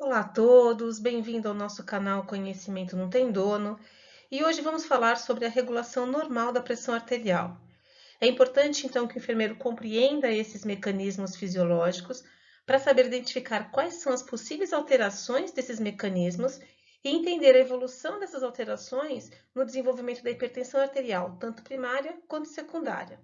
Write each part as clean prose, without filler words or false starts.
Olá a todos, bem-vindo ao nosso canal Conhecimento Não Tem Dono. E hoje vamos falar sobre a regulação normal da pressão arterial. É importante então que o enfermeiro compreenda esses mecanismos fisiológicos para saber identificar quais são as possíveis alterações desses mecanismos e entender a evolução dessas alterações no desenvolvimento da hipertensão arterial, tanto primária quanto secundária.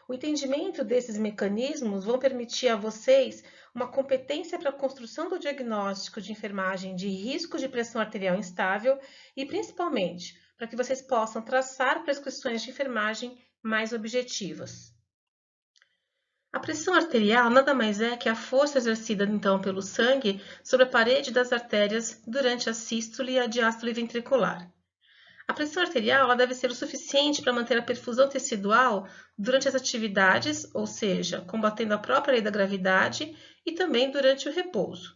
O entendimento desses mecanismos vão permitir a vocês uma competência para a construção do diagnóstico de enfermagem de risco de pressão arterial instável e, principalmente, para que vocês possam traçar prescrições de enfermagem mais objetivas. A pressão arterial nada mais é que a força exercida então pelo sangue sobre a parede das artérias durante a sístole e a diástole ventricular. A pressão arterial ela deve ser o suficiente para manter a perfusão tecidual durante as atividades, ou seja, combatendo a própria lei da gravidade e também durante o repouso.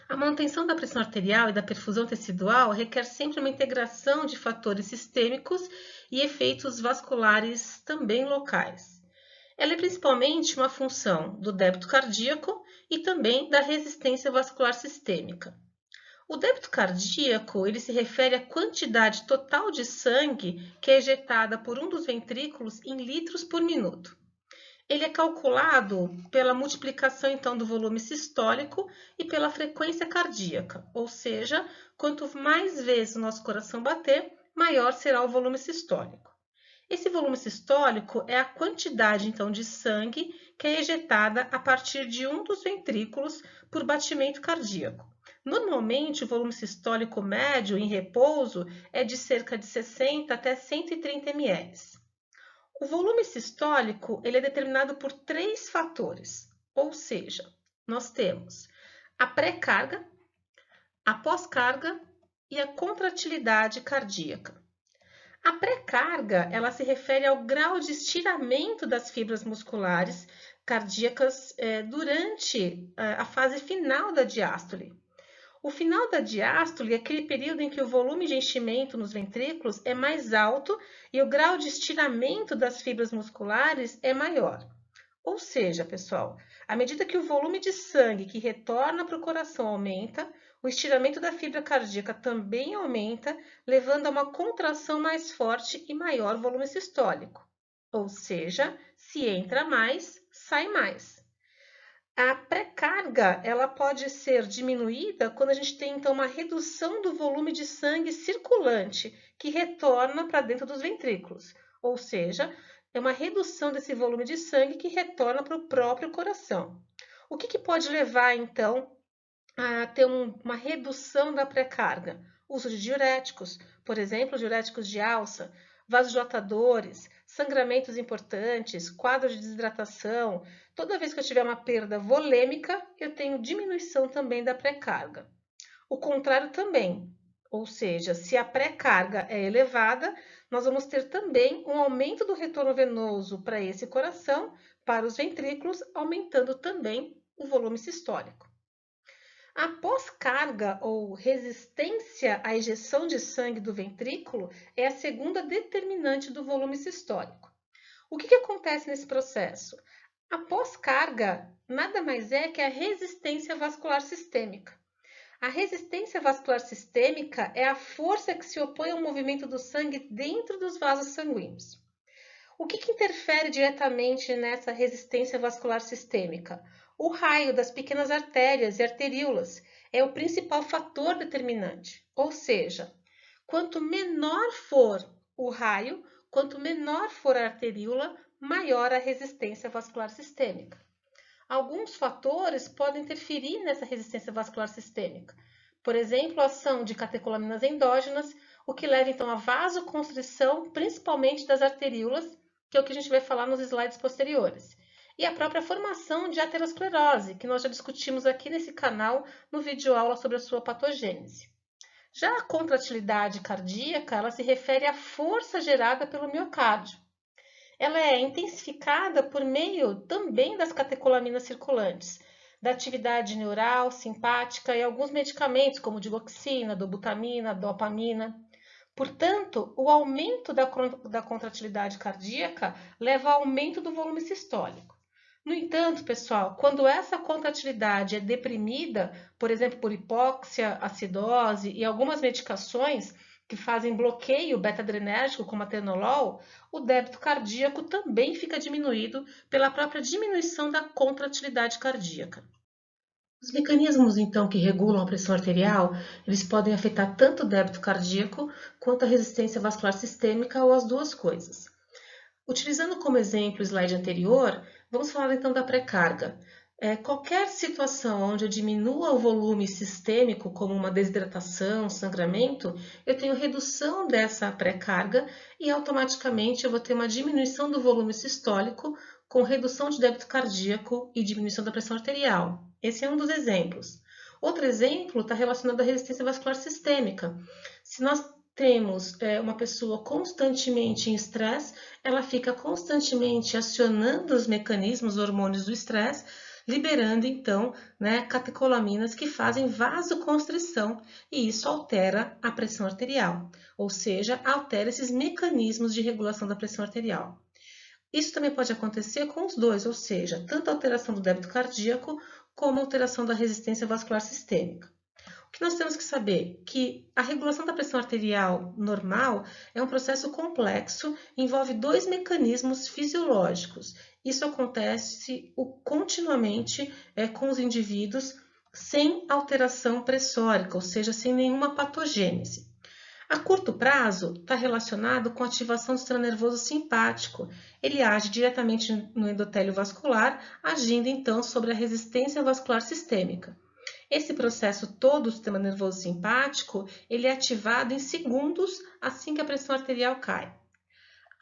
A manutenção da pressão arterial e da perfusão tecidual requer sempre uma integração de fatores sistêmicos e efeitos vasculares também locais. Ela é principalmente uma função do débito cardíaco e também da resistência vascular sistêmica. O débito cardíaco, ele se refere à quantidade total de sangue que é ejetada por um dos ventrículos em litros por minuto. Ele é calculado pela multiplicação então do volume sistólico e pela frequência cardíaca, ou seja, quanto mais vezes o nosso coração bater, maior será o volume sistólico. Esse volume sistólico é a quantidade então de sangue que é ejetada a partir de um dos ventrículos por batimento cardíaco. Normalmente, o volume sistólico médio em repouso é de cerca de 60 até 130 ml. O volume sistólico ele é determinado por três fatores, ou seja, nós temos a pré-carga, a pós-carga e a contratilidade cardíaca. A pré-carga, ela se refere ao grau de estiramento das fibras musculares cardíacas durante a fase final da diástole. O final da diástole é aquele período em que o volume de enchimento nos ventrículos é mais alto e o grau de estiramento das fibras musculares é maior. Ou seja, pessoal, à medida que o volume de sangue que retorna para o coração aumenta, o estiramento da fibra cardíaca também aumenta, levando a uma contração mais forte e maior volume sistólico. Ou seja, se entra mais, sai mais. A pré-carga, ela pode ser diminuída quando a gente tem, então, uma redução do volume de sangue circulante que retorna para dentro dos ventrículos. Ou seja, é uma redução desse volume de sangue que retorna para o próprio coração. O que pode levar, então, a ter uma redução da pré-carga? Uso de diuréticos, por exemplo, diuréticos de alça, vasodilatadores, sangramentos importantes, quadro de desidratação. Toda vez que eu tiver uma perda volêmica, eu tenho diminuição também da pré-carga. O contrário também, ou seja, se a pré-carga é elevada, nós vamos ter também um aumento do retorno venoso para esse coração, para os ventrículos, aumentando também o volume sistólico. A pós-carga ou resistência à ejeção de sangue do ventrículo é a segunda determinante do volume sistólico. O que acontece nesse processo? A pós-carga nada mais é que a resistência vascular sistêmica. A resistência vascular sistêmica é a força que se opõe ao movimento do sangue dentro dos vasos sanguíneos. O que interfere diretamente nessa resistência vascular sistêmica? O raio das pequenas artérias e arteríolas é o principal fator determinante, ou seja, quanto menor for o raio, quanto menor for a arteríola, maior a resistência vascular sistêmica. Alguns fatores podem interferir nessa resistência vascular sistêmica. Por exemplo, a ação de catecolaminas endógenas, o que leva então à vasoconstrição, principalmente das arteríolas, que é o que a gente vai falar nos slides posteriores. E a própria formação de aterosclerose, que nós já discutimos aqui nesse canal no vídeo aula sobre a sua patogênese. Já a contratilidade cardíaca, ela se refere à força gerada pelo miocárdio. Ela é intensificada por meio também das catecolaminas circulantes, da atividade neural, simpática e alguns medicamentos como digoxina, dobutamina, dopamina. Portanto, o aumento da contratilidade cardíaca leva ao aumento do volume sistólico. No entanto, pessoal, quando essa contratilidade é deprimida, por exemplo, por hipóxia, acidose e algumas medicações que fazem bloqueio beta-adrenérgico, como a atenolol, o débito cardíaco também fica diminuído pela própria diminuição da contratilidade cardíaca. Os mecanismos, então, que regulam a pressão arterial, eles podem afetar tanto o débito cardíaco quanto a resistência vascular sistêmica ou as duas coisas. Utilizando como exemplo o slide anterior, vamos falar então da pré-carga. Qualquer situação onde eu diminua o volume sistêmico, como uma desidratação, sangramento, eu tenho redução dessa pré-carga e automaticamente eu vou ter uma diminuição do volume sistólico com redução de débito cardíaco e diminuição da pressão arterial. Esse é um dos exemplos. Outro exemplo está relacionado à resistência vascular sistêmica. Se nós temos uma pessoa constantemente em estresse, ela fica constantemente acionando os mecanismos, os hormônios do estresse, liberando então catecolaminas que fazem vasoconstrição e isso altera a pressão arterial, ou seja, altera esses mecanismos de regulação da pressão arterial. Isso também pode acontecer com os dois, ou seja, tanto a alteração do débito cardíaco como a alteração da resistência vascular sistêmica. O que nós temos que saber? Que a regulação da pressão arterial normal é um processo complexo, envolve dois mecanismos fisiológicos. Isso acontece continuamente com os indivíduos sem alteração pressórica, ou seja, sem nenhuma patogênese. A curto prazo, está relacionado com a ativação do sistema nervoso simpático. Ele age diretamente no endotélio vascular, agindo então sobre a resistência vascular sistêmica. Esse processo todo do sistema nervoso simpático, ele é ativado em segundos assim que a pressão arterial cai.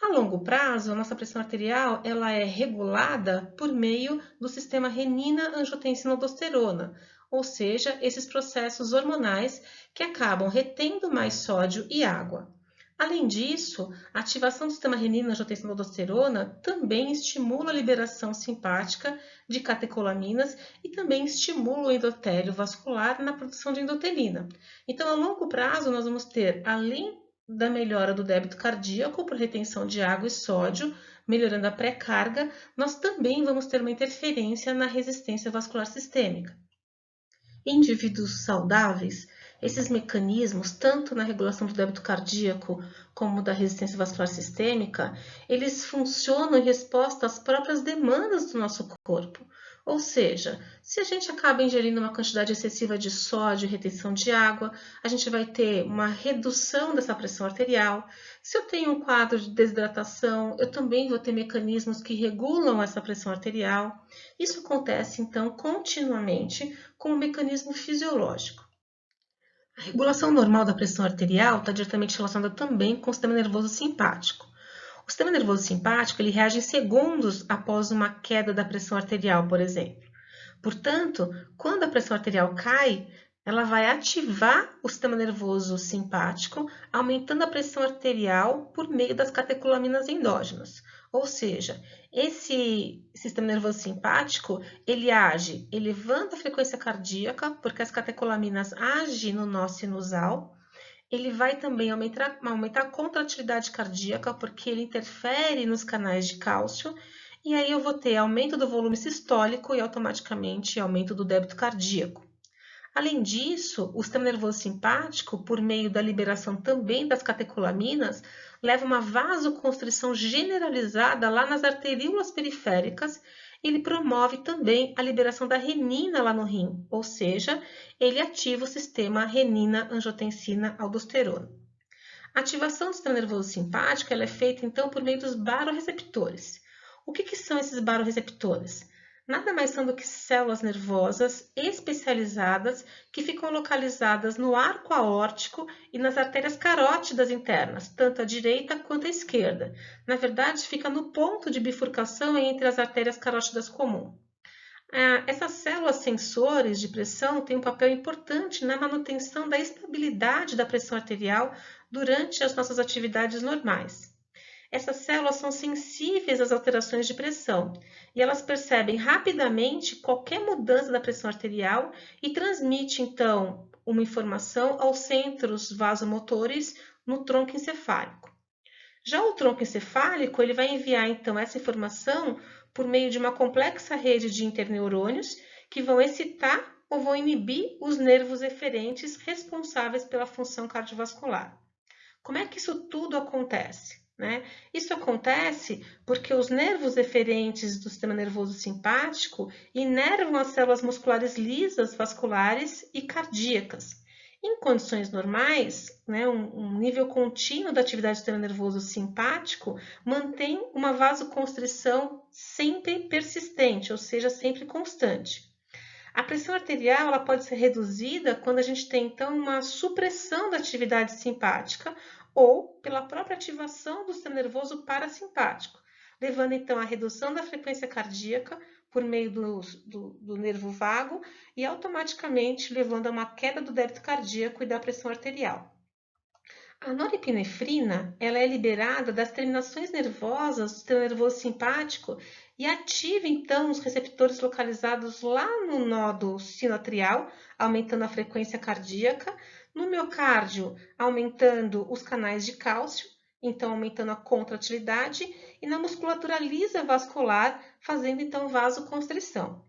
A longo prazo, a nossa pressão arterial ela é regulada por meio do sistema renina-angiotensina-aldosterona, ou seja, esses processos hormonais que acabam retendo mais sódio e água. Além disso, a ativação do sistema renina-angiotensina-aldosterona também estimula a liberação simpática de catecolaminas e também estimula o endotélio vascular na produção de endotelina. Então, a longo prazo, nós vamos ter, além da melhora do débito cardíaco por retenção de água e sódio, melhorando a pré-carga, nós também vamos ter uma interferência na resistência vascular sistêmica. Em indivíduos saudáveis, esses mecanismos, tanto na regulação do débito cardíaco como da resistência vascular sistêmica, eles funcionam em resposta às próprias demandas do nosso corpo. Ou seja, se a gente acaba ingerindo uma quantidade excessiva de sódio e retenção de água, a gente vai ter uma redução dessa pressão arterial. Se eu tenho um quadro de desidratação, eu também vou ter mecanismos que regulam essa pressão arterial. Isso acontece, então, continuamente com um mecanismo fisiológico. A regulação normal da pressão arterial está diretamente relacionada também com o sistema nervoso simpático. O sistema nervoso simpático ele reage em segundos após uma queda da pressão arterial, por exemplo. Portanto, quando a pressão arterial cai, ela vai ativar o sistema nervoso simpático, aumentando a pressão arterial por meio das catecolaminas endógenas. Ou seja, esse sistema nervoso simpático, ele age elevando a frequência cardíaca, porque as catecolaminas agem no nó sinusal. Ele vai também aumentar a contratilidade cardíaca, porque ele interfere nos canais de cálcio. E aí eu vou ter aumento do volume sistólico e automaticamente aumento do débito cardíaco. Além disso, o sistema nervoso simpático, por meio da liberação também das catecolaminas, leva uma vasoconstrição generalizada lá nas arteríolas periféricas. Ele promove também a liberação da renina lá no rim, ou seja, ele ativa o sistema renina-angiotensina-aldosterona. A ativação do sistema nervoso simpático ela é feita então por meio dos baroreceptores. O que são esses baroreceptores? Nada mais são do que células nervosas especializadas que ficam localizadas no arco aórtico e nas artérias carótidas internas, tanto à direita quanto à esquerda. Na verdade, fica no ponto de bifurcação entre as artérias carótidas comuns. Essas células sensores de pressão têm um papel importante na manutenção da estabilidade da pressão arterial durante as nossas atividades normais. Essas células são sensíveis às alterações de pressão e elas percebem rapidamente qualquer mudança da pressão arterial e transmite, então, uma informação aos centros vasomotores no tronco encefálico. Já o tronco encefálico ele vai enviar, então, essa informação por meio de uma complexa rede de interneurônios que vão excitar ou vão inibir os nervos eferentes responsáveis pela função cardiovascular. Como é que isso tudo acontece? Isso acontece porque os nervos eferentes do sistema nervoso simpático inervam as células musculares lisas, vasculares e cardíacas. Em condições normais, um nível contínuo da atividade do sistema nervoso simpático mantém uma vasoconstrição sempre persistente, ou seja, sempre constante. A pressão arterial ela pode ser reduzida quando a gente tem, então, uma supressão da atividade simpática ou pela própria ativação do sistema nervoso parasimpático, levando, então, à redução da frequência cardíaca por meio do nervo vago e automaticamente levando a uma queda do débito cardíaco e da pressão arterial. A norepinefrina ela é liberada das terminações nervosas do sistema nervoso simpático e ativa então os receptores localizados lá no nódo sinoatrial, aumentando a frequência cardíaca, no miocárdio, aumentando os canais de cálcio, então aumentando a contratilidade, e na musculatura lisa vascular, fazendo então vasoconstrição.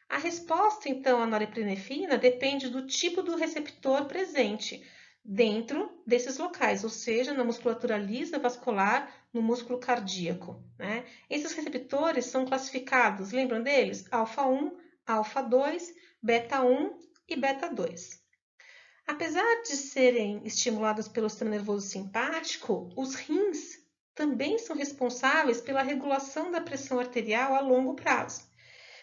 A resposta então à norepinefrina depende do tipo do receptor presente dentro desses locais, ou seja, na musculatura lisa vascular, no músculo cardíaco. Esses receptores são classificados, lembram deles? Alfa 1, alfa 2, beta 1 e beta 2. Apesar de serem estimulados pelo sistema nervoso simpático, os rins também são responsáveis pela regulação da pressão arterial a longo prazo,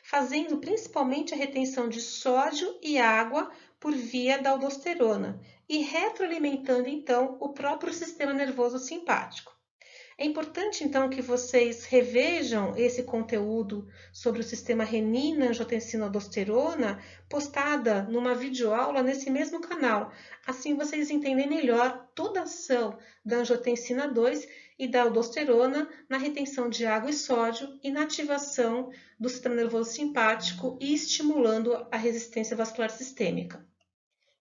fazendo principalmente a retenção de sódio e água por via da aldosterona e retroalimentando, então, o próprio sistema nervoso simpático. É importante, então, que vocês revejam esse conteúdo sobre o sistema renina-angiotensina-aldosterona postada numa videoaula nesse mesmo canal. Assim vocês entendem melhor toda a ação da angiotensina 2 e da aldosterona na retenção de água e sódio e na ativação do sistema nervoso simpático e estimulando a resistência vascular sistêmica.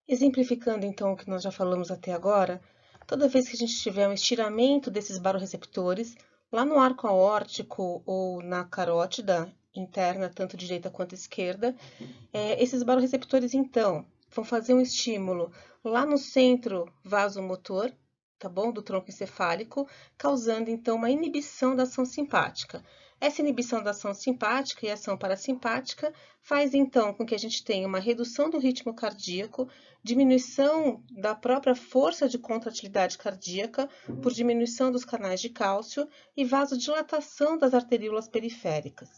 Exemplificando, então, o que nós já falamos até agora, toda vez que a gente tiver um estiramento desses baroreceptores, lá no arco aórtico ou na carótida interna, tanto direita quanto esquerda, esses baroreceptores, então, vão fazer um estímulo lá no centro vasomotor, tá bom? Do tronco encefálico, causando, então, uma inibição da ação simpática. Essa inibição da ação simpática e ação parasimpática faz, então, com que a gente tenha uma redução do ritmo cardíaco, diminuição da própria força de contratilidade cardíaca por diminuição dos canais de cálcio e vasodilatação das arteríolas periféricas.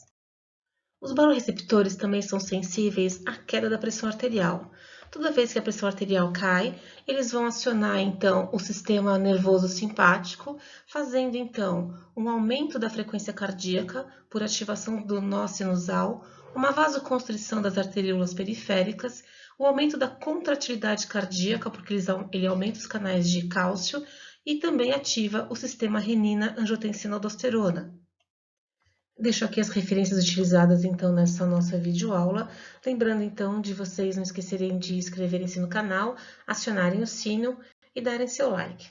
Os baroreceptores também são sensíveis à queda da pressão arterial. Toda vez que a pressão arterial cai, eles vão acionar, então, o sistema nervoso simpático, fazendo, então, um aumento da frequência cardíaca por ativação do nó sinusal, uma vasoconstrição das arteríolas periféricas, o aumento da contratilidade cardíaca, porque ele aumenta os canais de cálcio, e também ativa o sistema renina-angiotensina-aldosterona. Deixo aqui as referências utilizadas, então, nessa nossa videoaula. Lembrando, então, de vocês não esquecerem de inscreverem-se no canal, acionarem o sino e darem seu like.